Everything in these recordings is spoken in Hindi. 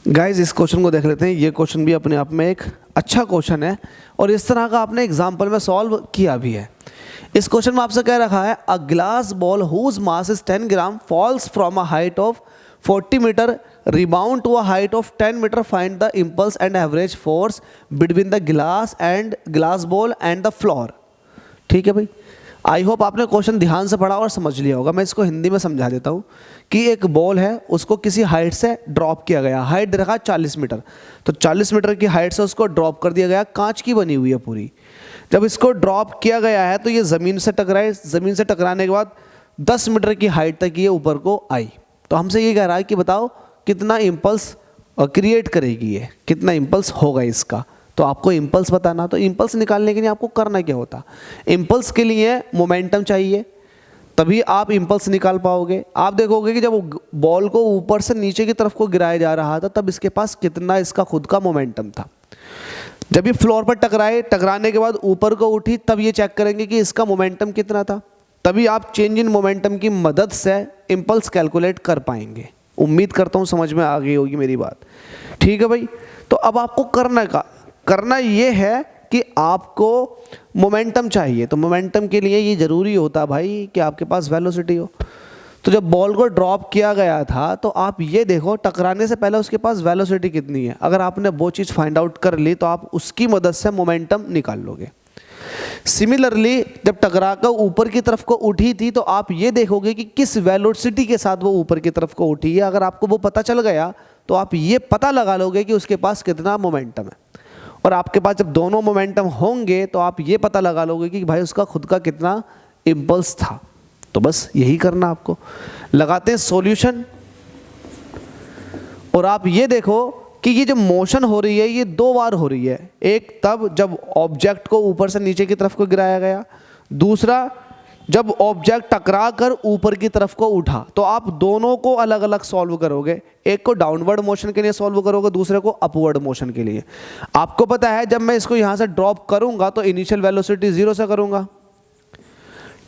गाइज इस क्वेश्चन को देख लेते हैं। ये क्वेश्चन भी अपने आप में एक अच्छा क्वेश्चन है और इस तरह का आपने एग्जाम्पल में सॉल्व किया भी है। इस क्वेश्चन में आपसे कह रखा है a glass ball whose mass is 10 gram falls from a height of 40 metre rebound to a height of 10 meter. Find the impulse and average force between the glass ball and the floor। ठीक है भाई, आई होप आपने क्वेश्चन ध्यान से पढ़ा और समझ लिया होगा। मैं इसको हिंदी में समझा देता हूँ कि एक बॉल है, उसको किसी हाइट से ड्रॉप किया गया। हाइट दे रखा 40 मीटर, तो 40 मीटर की हाइट से उसको ड्रॉप कर दिया गया। कांच की बनी हुई है पूरी। जब इसको ड्रॉप किया गया है तो ये ज़मीन से टकराए। ज़मीन से टकराने के बाद 10 मीटर की हाइट तक ये ऊपर को आई। तो हमसे ये कह रहा है कि बताओ कितना इम्पल्स क्रिएट करेगी ये, कितना इम्पल्स होगा इसका। तो आपको इम्पल्स बताना। तो इम्पल्स निकालने के लिए आपको करना क्या होता, इम्पल्स के लिए मोमेंटम चाहिए, तभी आप इम्पल्स निकाल पाओगे। आप देखोगे कि जब बॉल को ऊपर से नीचे की तरफ को गिराया जा रहा था तब इसके पास कितना इसका खुद का मोमेंटम था। जब ये फ्लोर पर टकराए, टकराने के बाद ऊपर को उठी, तब ये चेक करेंगे कि इसका मोमेंटम कितना था। तभी आप चेंज इन मोमेंटम की मदद से इम्पल्स कैलकुलेट कर पाएंगे। उम्मीद करता हूँ समझ में आ गई होगी मेरी बात। ठीक है भाई, तो अब आपको करना ये है कि आपको मोमेंटम चाहिए। तो मोमेंटम के लिए ये ज़रूरी होता भाई कि आपके पास वेलोसिटी हो। तो जब बॉल को ड्रॉप किया गया था तो आप ये देखो टकराने से पहले उसके पास वेलोसिटी कितनी है। अगर आपने वो चीज़ फाइंड आउट कर ली तो आप उसकी मदद से मोमेंटम निकाल लोगे। सिमिलरली जब टकरा कर ऊपर की तरफ को उठी थी तो आप ये देखोगे कि किस वेलोसिटी के साथ वो ऊपर की तरफ को उठी है। अगर आपको वो पता चल गया तो आप ये पता लगा लोगे कि उसके पास कितना मोमेंटम है। और आपके पास जब दोनों मोमेंटम होंगे तो आप ये पता लगा लोगे कि भाई उसका खुद का कितना इम्पल्स था। तो बस यही करना आपको। लगाते हैं सॉल्यूशन। और आप ये देखो कि ये जो मोशन हो रही है ये दो बार हो रही है। एक तब जब ऑब्जेक्ट को ऊपर से नीचे की तरफ को गिराया गया, दूसरा जब ऑब्जेक्ट टकरा कर ऊपर की तरफ को उठा। तो आप दोनों को अलग अलग सॉल्व करोगे। एक को डाउनवर्ड मोशन के लिए सॉल्व करोगे, दूसरे को अपवर्ड मोशन के लिए। आपको पता है जब मैं इसको यहाँ से ड्रॉप करूँगा तो इनिशियल वेलोसिटी 0 से करूँगा।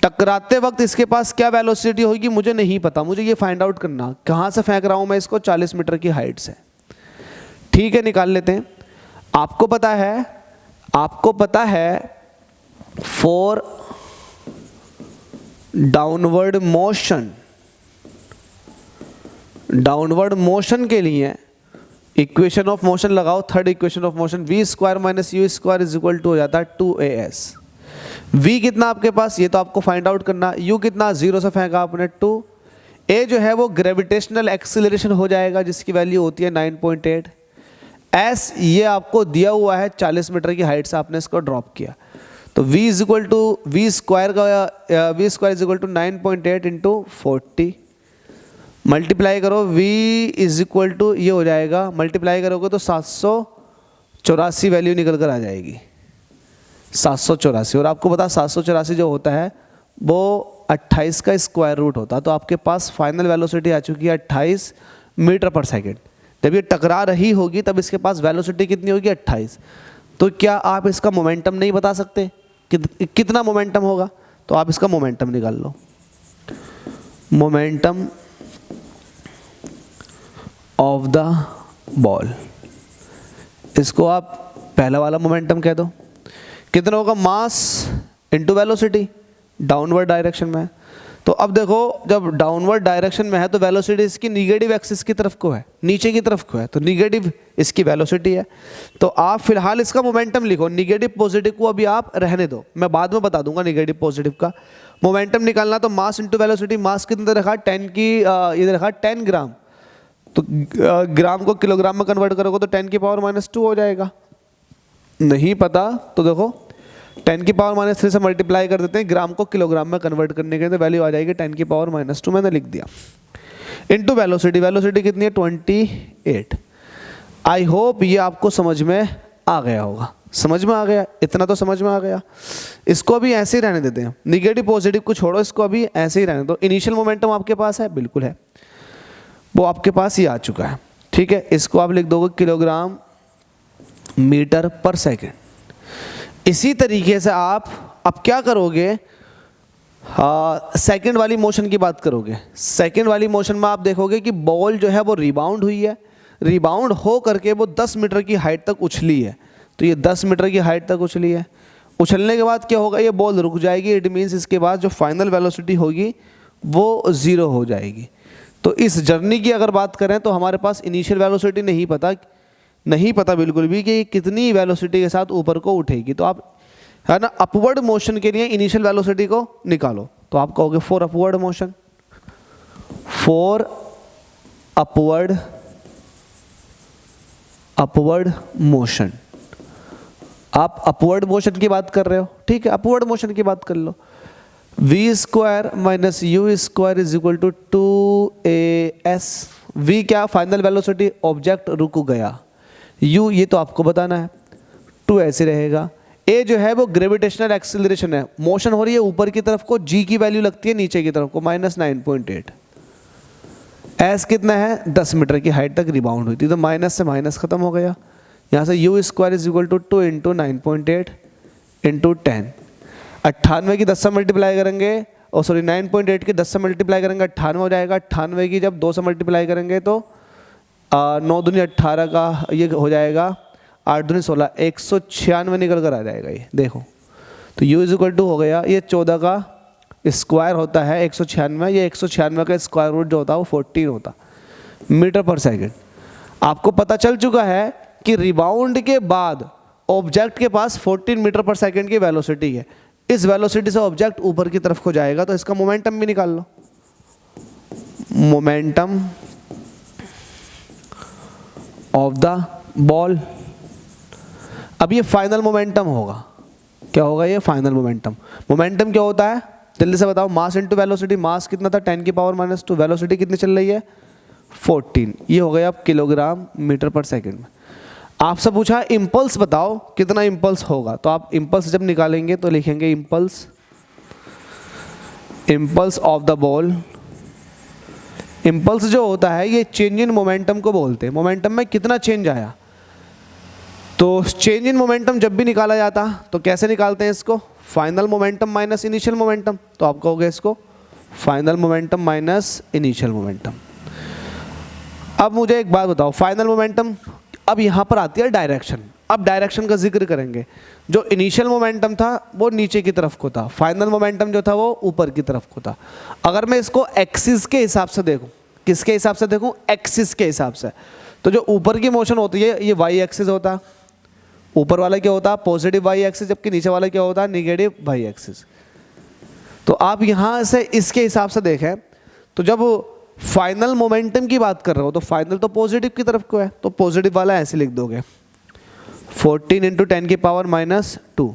टकराते वक्त इसके पास क्या वेलोसिटी होगी मुझे नहीं पता, मुझे ये फाइंड आउट करना। कहाँ से फेंक रहा हूँ मैं इसको, 40 मीटर की हाइट से। ठीक है, निकाल लेते हैं। आपको पता है फॉर डाउनवर्ड मोशन के लिए इक्वेशन ऑफ मोशन लगाओ। Third equation of motion v square minus u square is equal to हो जाता है 2as। v कितना आपके पास ये तो आपको फाइंड आउट करना। u कितना 0 से फेंका आपने 2। a जो है वो ग्रेविटेशनल एक्सीलरेशन हो जाएगा जिसकी वैल्यू होती है 9.8। S ये आपको दिया हुआ है 40 मीटर की हाइट से आपने इसको ड्रॉप किया। तो v is equal to v square is equal to 9.8 into 40। Multiply करो, v इज इक्वल टू ये हो जाएगा, मल्टीप्लाई करोगे तो 784 वैल्यू निकल कर आ जाएगी। 784। और आपको पता 784 जो होता है वो 28 का स्क्वायर रूट होता है। तो आपके पास फाइनल वेलोसिटी आ चुकी है 28 मीटर पर सेकेंड। जब ये टकरा रही होगी तब इसके पास वेलोसिटी कितनी होगी 28। तो क्या आप इसका मोमेंटम नहीं बता सकते कितना मोमेंटम होगा? तो आप इसका मोमेंटम निकाल लो। मोमेंटम ऑफ द बॉल, इसको आप पहला वाला मोमेंटम कह दो। कितना होगा, mass into velocity, downward direction में। तो अब देखो जब डाउनवर्ड डायरेक्शन में है तो वेलोसिटी इसकी निगेटिव एक्सिस की तरफ को है, नीचे की तरफ को है, तो निगेटिव इसकी वेलोसिटी है। तो आप फिलहाल इसका मोमेंटम लिखो। निगेटिव पॉजिटिव को अभी आप रहने दो, मैं बाद में बता दूंगा निगेटिव पॉजिटिव का। मोमेंटम निकालना तो मास इंटू वेलोसिटी। मास कितना रखा 10 की इधर रखा 10 ग्राम, तो ग्राम को किलोग्राम में कन्वर्ट करोगे तो 10 की पावर -2 हो जाएगा। नहीं पता तो देखो 10 की पावर -3 से मल्टीप्लाई कर देते हैं, ग्राम को किलोग्राम में कन्वर्ट करने के लिए तो वैल्यू आ जाएगी 10 की पावर -2, मैंने लिख दिया। इनटू वेलोसिटी, वेलोसिटी कितनी है 28। आई होप ये आपको समझ में आ गया होगा। समझ में आ गया, इतना तो समझ में आ गया। इसको अभी ऐसे ही रहने देते हैं, निगेटिव पॉजिटिव को छोड़ो, इसको अभी ऐसे ही रहने दो। इनिशियल मोमेंटम आपके पास है, बिल्कुल है, वो आपके पास ही आ चुका है। ठीक है, इसको आप लिख दोगे किलोग्राम मीटर पर सेकेंड। इसी तरीके से आप अब क्या करोगे, सेकंड वाली मोशन की बात करोगे। सेकंड वाली मोशन में आप देखोगे कि बॉल जो है वो रिबाउंड हुई है। रिबाउंड हो करके वो 10 मीटर की हाइट तक उछली है, तो ये 10 मीटर की हाइट तक उछली है। उछलने के बाद क्या होगा, ये बॉल रुक जाएगी, इट मीन्स इसके बाद जो फाइनल वेलोसिटी होगी वो 0 हो जाएगी। तो इस जर्नी की अगर बात करें तो हमारे पास इनिशियल वेलोसिटी नहीं पता बिल्कुल भी कि कितनी वेलोसिटी के साथ ऊपर को उठेगी। तो आप है ना अपवर्ड मोशन के लिए इनिशियल वेलोसिटी को निकालो, तो आप कहोगे for upward motion, for upward motion. आप अपवर्ड मोशन की बात कर रहे हो, ठीक है, अपवर्ड मोशन की बात कर लो। v square minus u square is equal to 2as। v क्या, फाइनल वेलोसिटी, ऑब्जेक्ट रुक गया। u ये तो आपको बताना है, 2 ऐसे रहेगा। a जो है वो ग्रेविटेशनल एक्सीलरेशन है, मोशन हो रही है ऊपर की तरफ को, g की वैल्यू लगती है नीचे की तरफ को -9.8। s कितना है, 10 मीटर की हाइट तक रिबाउंड हुई थी, तो माइनस से माइनस खत्म हो गया। यहाँ से u square is equal to 2 into 9.8 into 10। 98 की 10 से मल्टीप्लाई करेंगे, और सॉरी 9.8 की 10 से मल्टीप्लाई करेंगे 98 हो जाएगा। 98 की जब 2 से मल्टीप्लाई करेंगे तो 9 दूनी 18 का ये हो जाएगा, 8 दूनी 16, 196 निकल कर आ जाएगा ये देखो। तो u इज इक्वल टू हो गया, ये 14 का स्क्वायर होता है 196, ये 196 का स्क्वायर रूट जो होता है वो 14 होता मीटर पर सेकेंड। आपको पता चल चुका है कि रिबाउंड के बाद ऑब्जेक्ट के पास 14 मीटर पर सेकेंड की वेलोसिटी है। इस वेलोसिटी से ऑब्जेक्ट ऊपर की तरफ को जाएगा, तो इसका मोमेंटम भी निकाल लो। मोमेंटम ऑफ द बॉल, अब ये फाइनल मोमेंटम होगा। क्या होगा ये, फाइनल मोमेंटम। मोमेंटम क्या होता है जल्दी से बताओ, मास इंटू वेलोसिटी। मास कितना था, 10 की पावर -2, वेलोसिटी कितनी चल रही है 14, ये हो गया अब किलोग्राम मीटर पर सेकेंड में। आपसे पूछा इम्पल्स बताओ कितना इम्पल्स होगा, तो आप इम्पल्स जब निकालेंगे तो लिखेंगे impulse of the ball. Impulse जो होता है ये चेंज इन मोमेंटम को बोलते हैं, मोमेंटम में कितना चेंज आया। तो चेंज इन मोमेंटम जब भी निकाला जाता तो कैसे निकालते हैं इसको, final momentum minus initial momentum. तो आप कहोगे इसको final momentum minus initial momentum. अब मुझे एक बात बताओ, फाइनल मोमेंटम, अब यहाँ पर आती है डायरेक्शन। अब डायरेक्शन का जिक्र करेंगे। जो इनिशियल मोमेंटम था वो नीचे की तरफ को था, फाइनल मोमेंटम जो था वो ऊपर की तरफ को था। अगर मैं इसको एक्सिस के हिसाब से देखूं, किसके हिसाब से देखूं, एक्सिस के हिसाब से, तो जो ऊपर की मोशन होती है ये वाई एक्सिस होता, ऊपर वाला क्या होता है पॉजिटिव वाई एक्सिस, जबकि नीचे वाला क्या होता है निगेटिव वाई एक्सिस। तो आप यहाँ से इसके हिसाब से देखें तो जब फाइनल मोमेंटम की बात कर रहे हो तो फाइनल तो पॉजिटिव की तरफ को है, तो पॉजिटिव वाला ऐसे लिख दोगे 14 इंटू 10 की power -2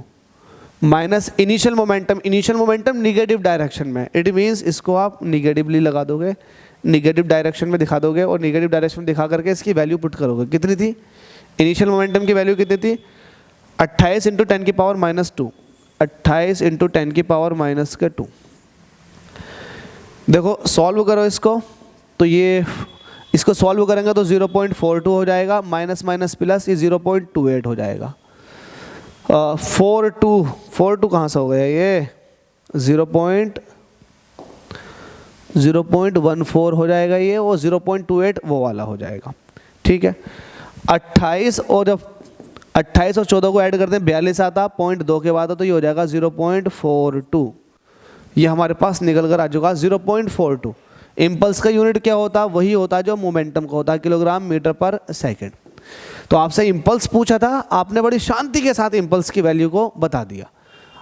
minus initial momentum. Initial momentum negative direction में, इट मीन्स इसको आप निगेटिवली लगा दोगे, निगेटिव डायरेक्शन में दिखा दोगे, और निगेटिव डायरेक्शन में दिखा करके इसकी वैल्यू पुट करोगे। कितनी थी इनिशियल मोमेंटम की वैल्यू, कितनी थी 28 इंटू 10 की पावर -2, 28 इंटू 10 की पावर -2। देखो सॉल्व करो इसको, तो ये इसको सॉल्व करेंगे तो 0.42 हो जाएगा, माइनस माइनस प्लस ये 0.28 हो जाएगा। 42 कहाँ से हो गया ये 0.14 हो जाएगा ये, और 0.28 वो वाला हो जाएगा। ठीक है, 28 और 14 को ऐड करते हैं 42 आता, 0.2 के बाद तो ये हो जाएगा 0.42। ये हमारे पास निकल कर आ चुका 0.42। इम्पल्स का यूनिट क्या होता है, वही होता है जो मोमेंटम का होता है, किलोग्राम मीटर पर सेकंड। तो आपसे इम्पल्स पूछा था, आपने बड़ी शांति के साथ इम्पल्स की वैल्यू को बता दिया।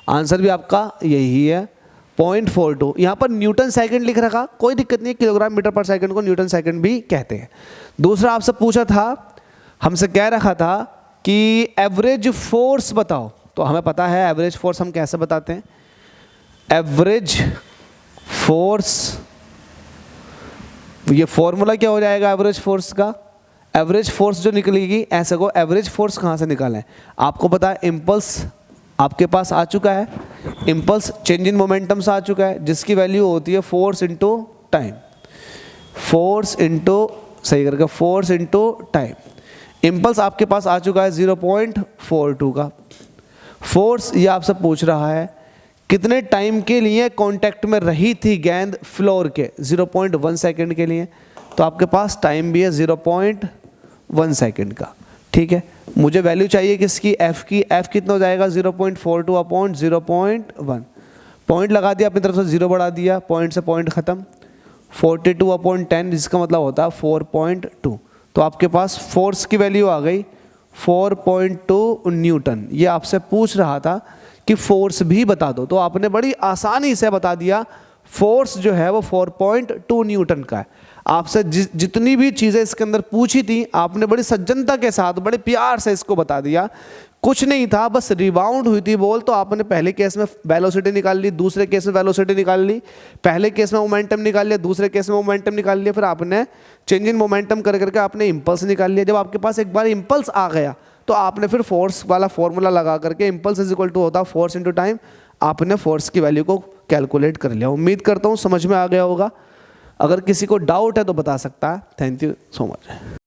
आंसर भी आपका यही है 0.42। यहाँ पर न्यूटन सेकंड लिख रखा, कोई दिक्कत नहीं, किलोग्राम मीटर पर सेकंड को न्यूटन सेकंड भी कहते हैं। दूसरा आपसे पूछा था, हमसे कह रखा था कि एवरेज फोर्स बताओ, तो हमें पता है एवरेज फोर्स हम कैसे बताते हैं। एवरेज फोर्स, ये फॉर्मूला क्या हो जाएगा एवरेज फोर्स का, एवरेज फोर्स जो निकलेगी ऐसे को, एवरेज फोर्स कहाँ से निकालें, आपको पता है इम्पल्स आपके पास आ चुका है, इम्पल्स चेंज इन मोमेंटम से आ चुका है, जिसकी वैल्यू होती है force into time, force into सही करके फोर्स इंटू टाइम। इम्पल्स आपके पास आ चुका है 0.42 का। फोर्स ये आपसे पूछ रहा है कितने टाइम के लिए कांटेक्ट में रही थी गेंद फ्लोर के, 0.1 सेकंड के लिए, तो आपके पास टाइम भी है 1 सेकेंड का। ठीक है, मुझे वैल्यू चाहिए किसकी, f की। f कितना हो जाएगा 0.42 अपॉन 0.1, पॉइंट लगा दिया अपनी तरफ से, 0 बढ़ा दिया, पॉइंट से पॉइंट खत्म। 42 अपॉन 10 जिसका मतलब होता है 4.2। तो आपके पास फोर्स की वैल्यू आ गई 4.2 न्यूटन। ये आपसे पूछ रहा था कि फोर्स भी बता दो, तो आपने बड़ी आसानी से बता दिया फोर्स जो है वो 4.2 न्यूटन का है। आपसे जितनी भी चीज़ें इसके अंदर पूछी थी आपने बड़ी सज्जनता के साथ बड़े प्यार से इसको बता दिया। कुछ नहीं था, बस रिबाउंड हुई थी बॉल, तो आपने पहले केस में वेलोसिटी निकाल ली, दूसरे केस में वेलोसिटी निकाल ली, पहले केस में मोमेंटम निकाल लिया, दूसरे केस में मोमेंटम निकाल लिया, फिर आपने चेंज इन मोमेंटम कर करके आपने इम्पल्स निकाल लिया। जब आपके पास एक बार इम्पल्स आ गया तो आपने फिर फोर्स वाला फॉर्मूला लगा करके, इम्पल्स इज इक्वल टू होता है फोर्स इंटू टाइम, आपने फोर्स की वैल्यू को कैलकुलेट कर लिया। उम्मीद करता हूँ समझ में आ गया होगा। अगर किसी को डाउट है तो बता सकता है। Thank you so much.